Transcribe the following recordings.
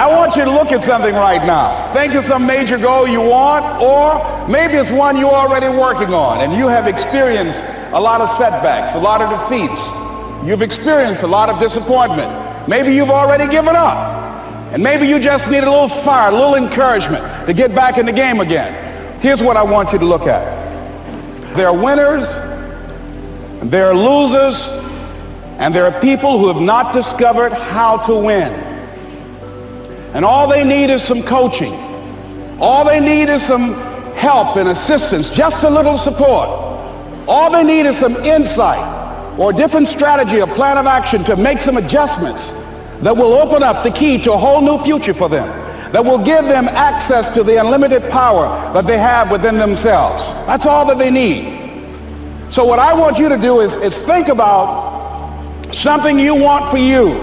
I want you to look at something right now. Think of some major goal you want, or maybe it's one you're already working on and you have experienced a lot of setbacks, a lot of defeats. You've experienced a lot of disappointment. Maybe you've already given up. And maybe you just need a little fire, a little encouragement to get back in the game again. Here's what I want you to look at. There are winners, and there are losers, and there are people who have not discovered how to win. And all they need is some coaching. All they need is some help and assistance, just a little support. All they need is some insight or a different strategy, a plan of action to make some adjustments that will open up the key to a whole new future for them, that will give them access to the unlimited power that they have within themselves. That's all that they need. So what I want you to do is think about something you want for you,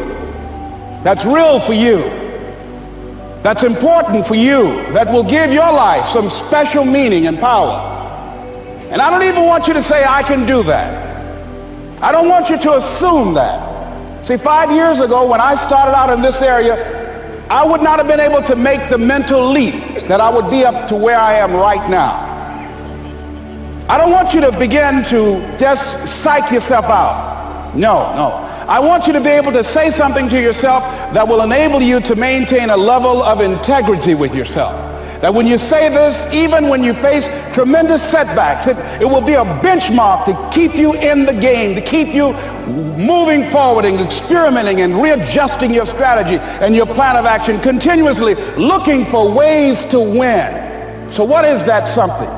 that's real for you, that's important for you, that will give your life some special meaning and power. And I don't even want you to say, I can do that. I don't want you to assume that. See, 5 years ago when I started out in this area, I would not have been able to make the mental leap that I would be up to where I am right now. I don't want you to begin to just psych yourself out. No. I want you to be able to say something to yourself that will enable you to maintain a level of integrity with yourself. That when you say this, even when you face tremendous setbacks, it will be a benchmark to keep you in the game, to keep you moving forward and experimenting and readjusting your strategy and your plan of action, continuously looking for ways to win. So what is that something?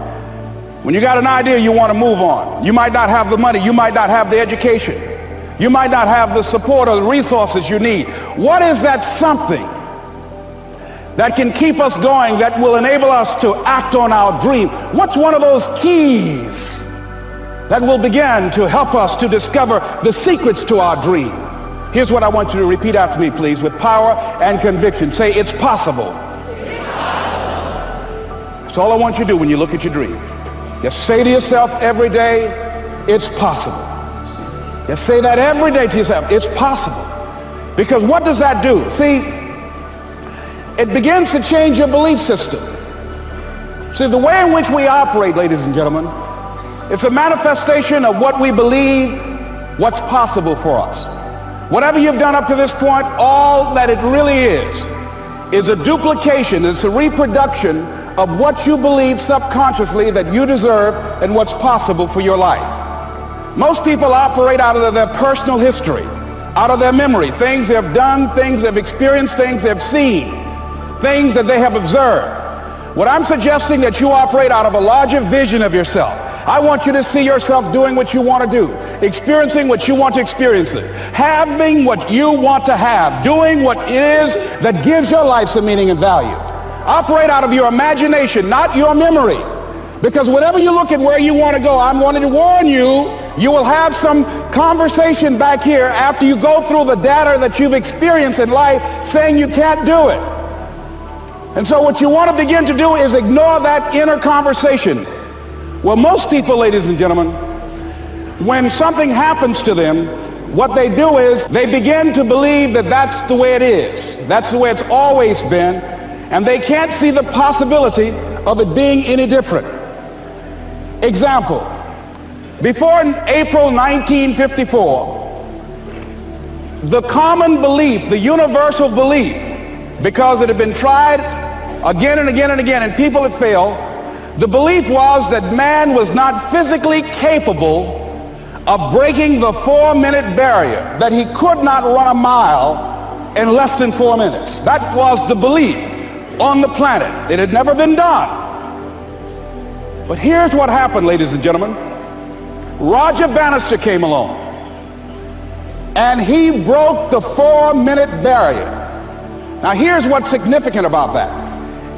When you got an idea you want to move on, you might not have the money, you might not have the education, you might not have the support or the resources you need. What is that something that can keep us going, that will enable us to act on our dream? What's one of those keys that will begin to help us to discover the secrets to our dream? Here's what I want you to repeat after me, please, with power and conviction. Say, it's possible. It's possible. That's all I want you to do when you look at your dream. Just say to yourself every day, it's possible. Just say that every day to yourself, it's possible. Because what does that do? See, it begins to change your belief system. See, the way in which we operate, ladies and gentlemen, it's a manifestation of what we believe, what's possible for us. Whatever you've done up to this point, all that it really is a duplication, it's a reproduction of what you believe subconsciously that you deserve and what's possible for your life. Most people operate out of their personal history, out of their memory, things they've done, things they've experienced, things they've seen, things that they have observed. What I'm suggesting that you operate out of a larger vision of yourself. I want you to see yourself doing what you want to do, experiencing what you want to experience, having what you want to have, doing what it is that gives your life some meaning and value. Operate out of your imagination, not your memory. Because whenever you look at where you want to go, I'm wanting to warn you, you will have some conversation back here after you go through the data that you've experienced in life saying you can't do it. And so what you want to begin to do is ignore that inner conversation. Well, most people, ladies and gentlemen, when something happens to them, what they do is they begin to believe that that's the way it is. That's the way it's always been. And they can't see the possibility of it being any different. Example, before April 1954, the common belief, the universal belief, because it had been tried again and again and again and people had failed, the belief was that man was not physically capable of breaking the 4-minute barrier, that he could not run a mile in less than 4 minutes. That was the belief on the planet. It had never been done. But here's what happened, ladies and gentlemen. Roger Bannister came along and he broke the 4-minute barrier. Now here's what's significant about that.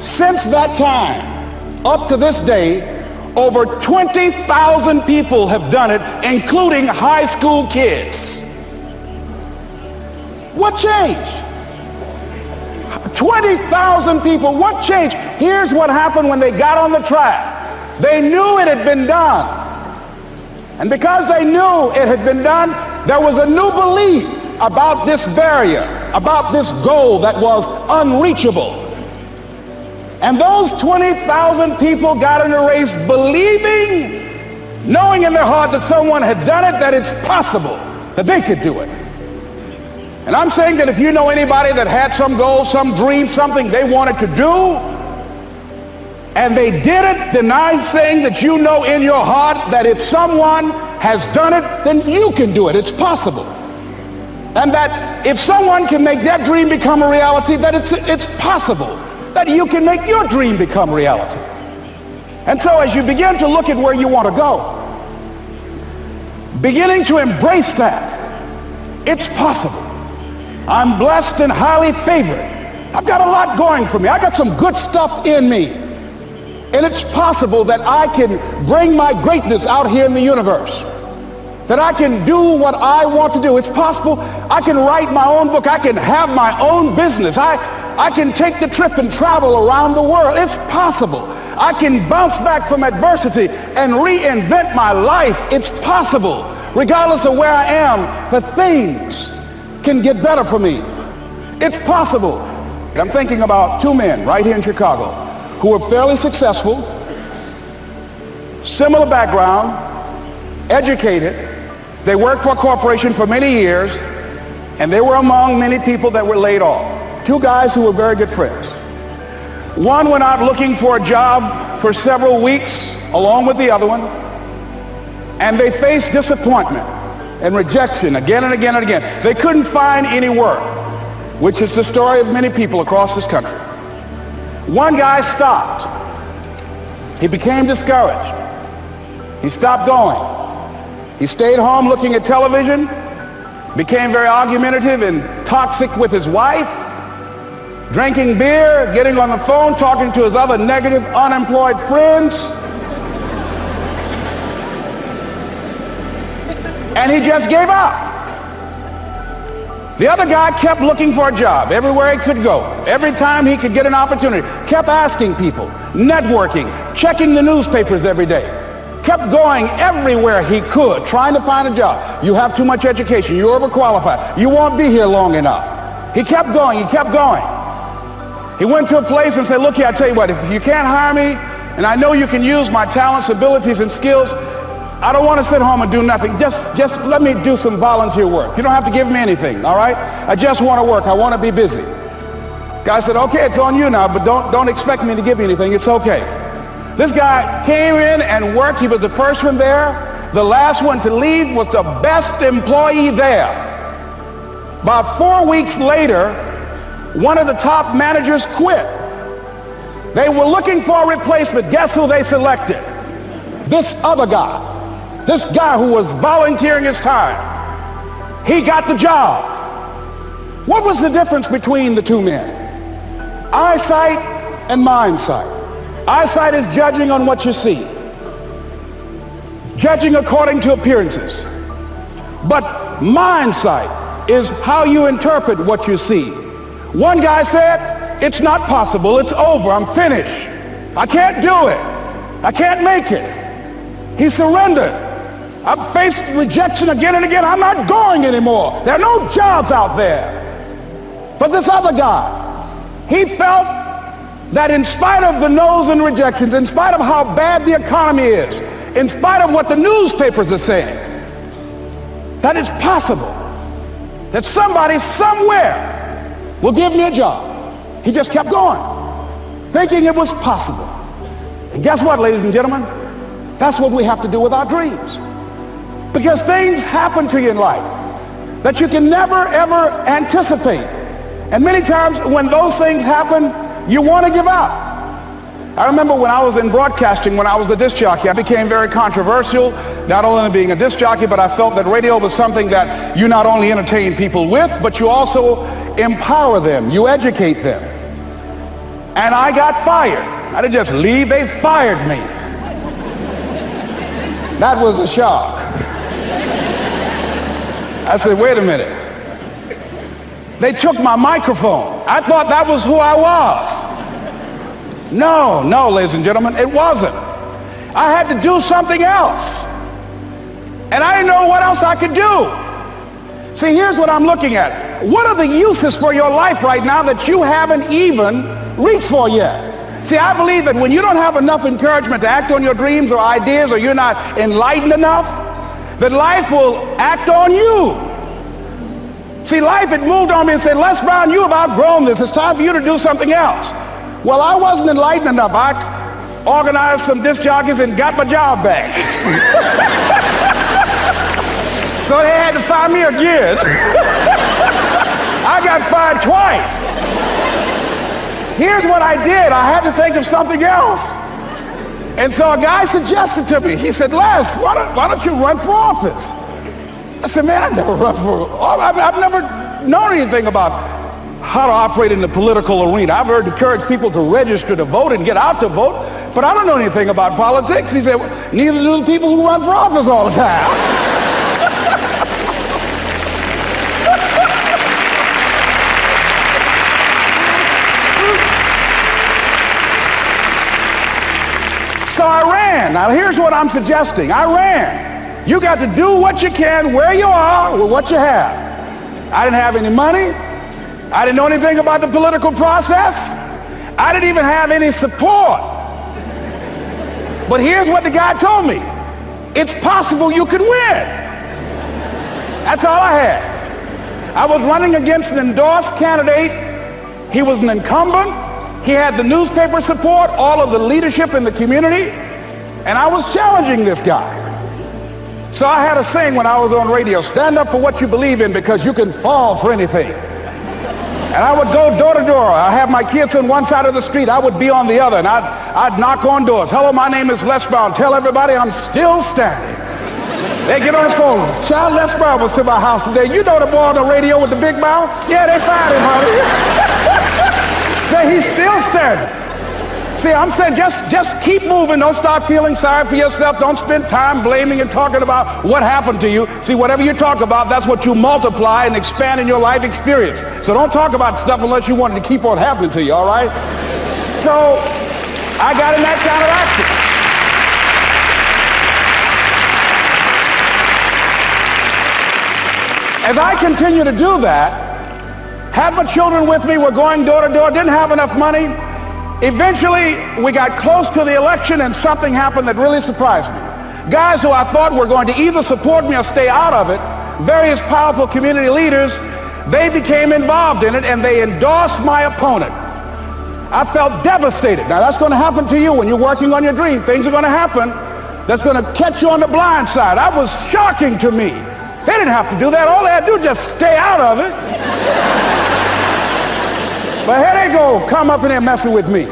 Since that time, up to this day, over 20,000 people have done it, including high school kids. What changed? 20,000 people, what changed? Here's what happened when they got on the track. They knew it had been done. And because they knew it had been done, there was a new belief about this barrier. about this goal that was unreachable. And those 20,000 people got in the race believing, knowing in their heart that someone had done it, that it's possible that they could do it. And I'm saying that if you know anybody that had some goal, some dream, something they wanted to do, and they did it, then I'm saying that you know in your heart that if someone has done it, then you can do it. It's possible. And that if someone can make their dream become a reality, that it's possible that you can make your dream become reality. And so as you begin to look at where you want to go, beginning to embrace that, it's possible. I'm blessed and highly favored. I've got a lot going for me. I got some good stuff in me. And it's possible that I can bring my greatness out here in the universe. That I can do what I want to do. It's possible I can write my own book. I can have my own business. I can take the trip and travel around the world. It's possible. I can bounce back from adversity and reinvent my life. It's possible. Regardless of where I am, the things can get better for me. It's possible. I'm thinking about two men right here in Chicago who are fairly successful, similar background, educated. They worked for a corporation for many years, and they were among many people that were laid off. Two guys who were very good friends. One went out looking for a job for several weeks along with the other one, and they faced disappointment and rejection again and again and again. They couldn't find any work, which is the story of many people across this country. One guy stopped. He became discouraged. He stopped going. He stayed home looking at television, became very argumentative and toxic with his wife, drinking beer, getting on the phone, talking to his other negative, unemployed friends. And he just gave up. The other guy kept looking for a job everywhere he could go. Every time he could get an opportunity, kept asking people, networking, checking the newspapers every day, kept going everywhere he could, trying to find a job. You have too much education. You're overqualified. You won't be here long enough. He kept going. He kept going. He went to a place and said, look here, I tell you what, if you can't hire me, and I know you can use my talents, abilities, and skills, I don't want to sit home and do nothing. Just let me do some volunteer work. You don't have to give me anything, all right? I just want to work. I want to be busy. Guy said, okay, it's on you now, but don't expect me to give you anything. It's okay. This guy came in and worked. He was the first one there. The last one to leave was the best employee there. About 4 weeks later, one of the top managers quit. They were looking for a replacement. Guess who they selected? This other guy. This guy who was volunteering his time. He got the job. What was the difference between the two men? Eyesight and mindsight. Eyesight is judging on what you see, judging according to appearances. But mindsight is how you interpret what you see. One guy said, it's not possible, it's over, I'm finished. I can't do it. I can't make it. He surrendered. I've faced rejection again and again. I'm not going anymore. There are no jobs out there. But this other guy, he felt that in spite of the no's and rejections, in spite of how bad the economy is, in spite of what the newspapers are saying, that it's possible that somebody somewhere will give me a job. He just kept going, thinking it was possible. And guess what, ladies and gentlemen? That's what we have to do with our dreams. Because things happen to you in life that you can never, ever anticipate. And many times when those things happen, you want to give up. I remember when I was in broadcasting, when I was a disc jockey, I became very controversial, not only being a disc jockey, but I felt that radio was something that you not only entertain people with, but you also empower them, you educate them. And I got fired. I didn't just leave, they fired me. That was a shock. I said, wait a minute. They took my microphone. I thought that was who I was. No, ladies and gentlemen, it wasn't. I had to do something else. And I didn't know what else I could do. See, here's what I'm looking at. What are the uses for your life right now that you haven't even reached for yet? See, I believe that when you don't have enough encouragement to act on your dreams or ideas, or you're not enlightened enough, that life will act on you. See, life had moved on me and said, Les Brown, you have outgrown this. It's time for you to do something else. Well, I wasn't enlightened enough. I organized some disc jockeys and got my job back. So they had to fire me again. I got fired twice. Here's what I did. I had to think of something else. And so a guy suggested to me, he said, Les, why don't you run for office? I said, man, I've never run for office. I've never known anything about how to operate in the political arena. I've heard encourage people to register to vote and get out to vote, but I don't know anything about politics. He said, neither do the people who run for office all the time. So I ran. Now here's what I'm suggesting. I ran. You got to do what you can where you are with what you have. I didn't have any money. I didn't know anything about the political process. I didn't even have any support. But here's what the guy told me. It's possible you could win. That's all I had. I was running against an endorsed candidate. He was an incumbent. He had the newspaper support, all of the leadership in the community, and I was challenging this guy. So I had a saying when I was on radio, stand up for what you believe in because you can fall for anything. And I would go door to door. I have my kids on one side of the street. I would be on the other, and I'd knock on doors. Hello, my name is Les Brown. Tell everybody I'm still standing. They get on the phone. Child, Les Brown was to my house today. You know the boy on the radio with the big mouth? Yeah, they fired him, honey. Say he's still standing. See, I'm saying just keep moving. Don't start feeling sorry for yourself. Don't spend time blaming and talking about what happened to you. See, whatever you talk about, that's what you multiply and expand in your life experience. So don't talk about stuff unless you want it to keep on happening to you, all right? So I got in that kind of action. As I continue to do that, had my children with me, we're going door to door, didn't have enough money. Eventually, we got close to the election and something happened that really surprised me. Guys who I thought were going to either support me or stay out of it, various powerful community leaders, they became involved in it and they endorsed my opponent. I felt devastated. Now that's going to happen to you when you're working on your dream. Things are going to happen that's going to catch you on the blind side. That was shocking to me. They didn't have to do that. All they had to do was just stay out of it. But here they go, come up in there messing with me.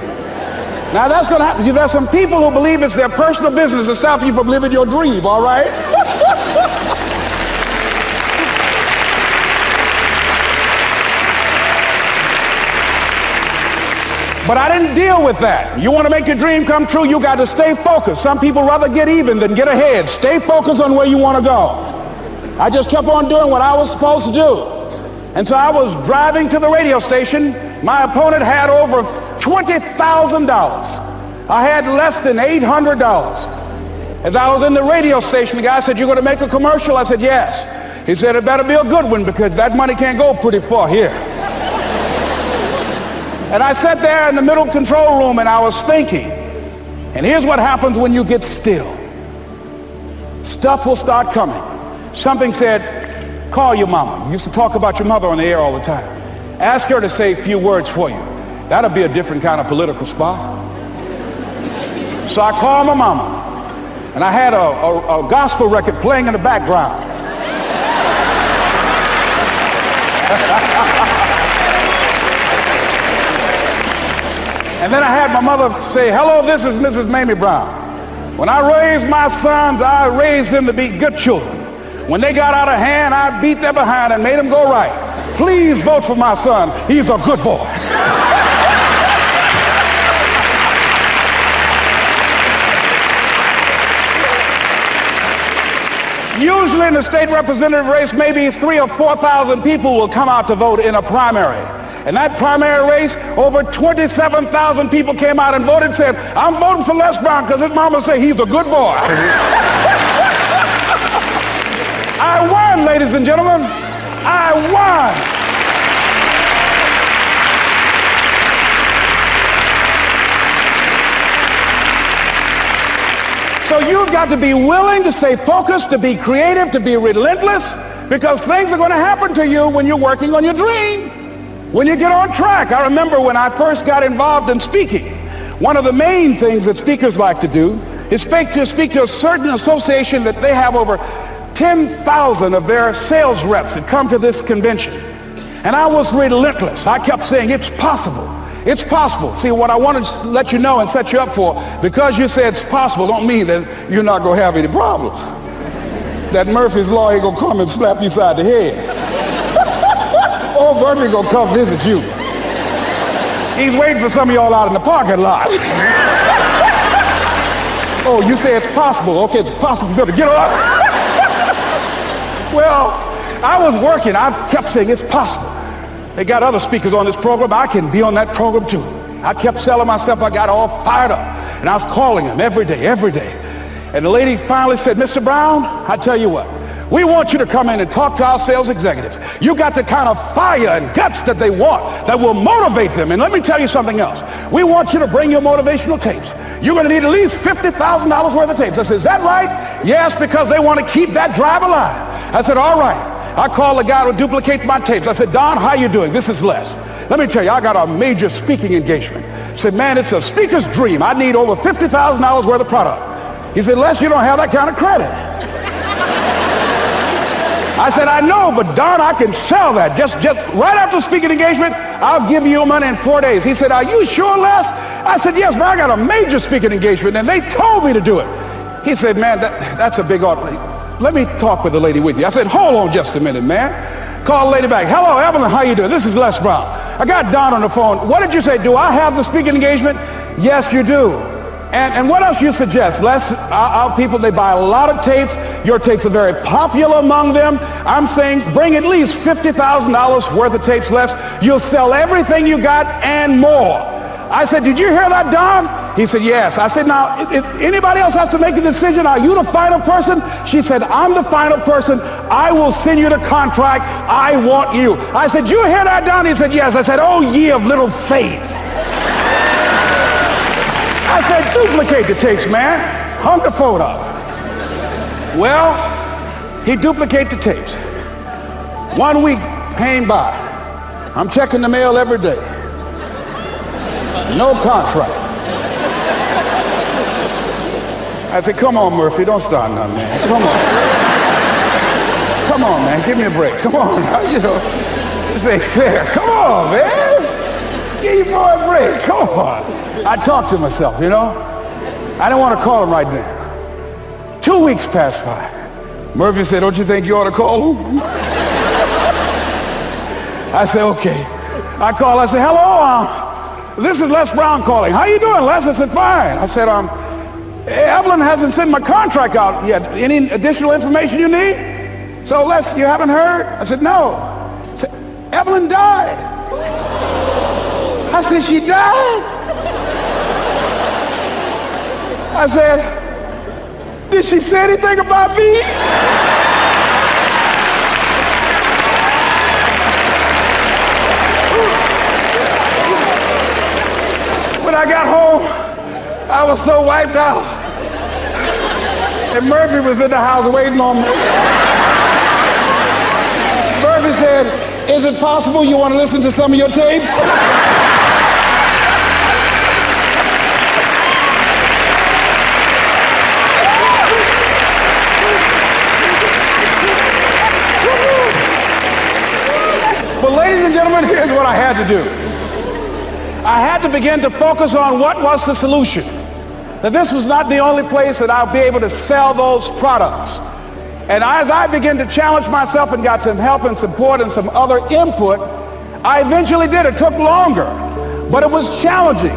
Now that's going to happen. There's some people who believe it's their personal business to stop you from living your dream, all right? But I didn't deal with that. You want to make your dream come true, you got to stay focused. Some people rather get even than get ahead. Stay focused on where you want to go. I just kept on doing what I was supposed to do. And so I was driving to the radio station. My opponent had over $20,000. I had less than $800. As I was in the radio station, the guy said, "You're going to make a commercial?" I said, "Yes." He said, "It better be a good one because that money can't go pretty far here." And I sat there in the middle control room and I was thinking. And here's what happens when you get still. Stuff will start coming. Something said, "Call your mama." You used to talk about your mother on the air all the time. Ask her to say a few words for you. That'll be a different kind of political spot. So I called my mama, and I had a gospel record playing in the background. And then I had my mother say, "Hello, this is Mrs. Mamie Brown. When I raised my sons, I raised them to be good children. When they got out of hand, I beat their behind and made them go right. Please vote for my son. He's a good boy." Usually in the state representative race, maybe 3,000 or 4,000 people will come out to vote in a primary. In that primary race, over 27,000 people came out and voted and said, "I'm voting for Les Brown because his mama said he's a good boy." I won, ladies and gentlemen. I won. So you've got to be willing to stay focused, to be creative, to be relentless, because things are going to happen to you when you're working on your dream, when you get on track. I remember when I first got involved in speaking, one of the main things that speakers like to do is speak to a certain association that they have over 10,000 of their sales reps that come to this convention. And I was relentless. I kept saying, it's possible. It's possible. See, what I want to let you know and set you up for, because you say it's possible, don't mean that you're not going to have any problems. That Murphy's Law ain't going to come and slap you side the head. Oh, Murphy going to come visit you. He's waiting for some of y'all out in the parking lot. Oh, you say it's possible. Okay, it's possible. You better get up. Well, I was working. I kept saying it's possible. They got other speakers on this program. I can be on that program too. I kept selling myself. I got all fired up. And I was calling them every day. And the lady finally said, Mr. Brown, I tell you what, we want you to come in and talk to our sales executives. You got the kind of fire and guts that they want, that will motivate them. And let me tell you something else. We want you to bring your motivational tapes. You're going to need at least $50,000 worth of tapes. I said, is that right? Yes, because they want to keep that drive alive. I said, all right. I called the guy to duplicate my tapes. I said, Don, how you doing? This is Les. Let me tell you, I got a major speaking engagement. I said, man, it's a speaker's dream. I need over $50,000 worth of product. He said, Les, you don't have that kind of credit. I said, I know, but Don, I can sell that. Just right after speaking engagement, I'll give you your money in 4 days. He said, are you sure, Les? I said, yes, but I got a major speaking engagement, and they told me to do it. He said, man, that's a big order. Let me talk with the lady with you. I said, hold on just a minute, man. Call the lady back. Hello, Evelyn, how you doing? This is Les Brown. I got Don on the phone. What did you say? Do I have the speaking engagement? Yes, you do. And what else you suggest? Les, our people, they buy a lot of tapes. Your tapes are very popular among them. I'm saying bring at least $50,000 worth of tapes, Les. You'll sell everything you got and more. I said, did you hear that, Don? He said, yes. I said, now, if anybody else has to make a decision, are you the final person? She said, I'm the final person. I will send you the contract. I want you. I said, you hear that, Don? He said, yes. I said, oh, ye of little faith. I said, duplicate the tapes, man. Hung the phone up. Well, he duplicated the tapes. 1 week came by. I'm checking the mail every day. No contract. I said, come on, Murphy, don't start nothing, man. Come on. Come on, man, give me a break. Come on now, you know. This ain't fair. Come on, man. Give your boy a break. Come on. I talked to myself, you know. I didn't want to call him right then. 2 weeks passed by. Murphy said, don't you think you ought to call him? I said, okay. I called. I said, hello, this is Les Brown calling. How you doing, Les? I said, fine. I said, Evelyn hasn't sent my contract out yet. Any additional information you need? So, Les, you haven't heard? I said, no. I said, Evelyn died. I said, she died? I said, did she say anything about me? When I got home, I was so wiped out. And Murphy was in the house waiting on me. Murphy said, is it possible you want to listen to some of your tapes? But ladies and gentlemen, here's what I had to do. I had to begin to focus on what was the solution. That this was not the only place that I'll be able to sell those products. And as I began to challenge myself and got some help and support and some other input, I eventually did. It took longer, but it was challenging.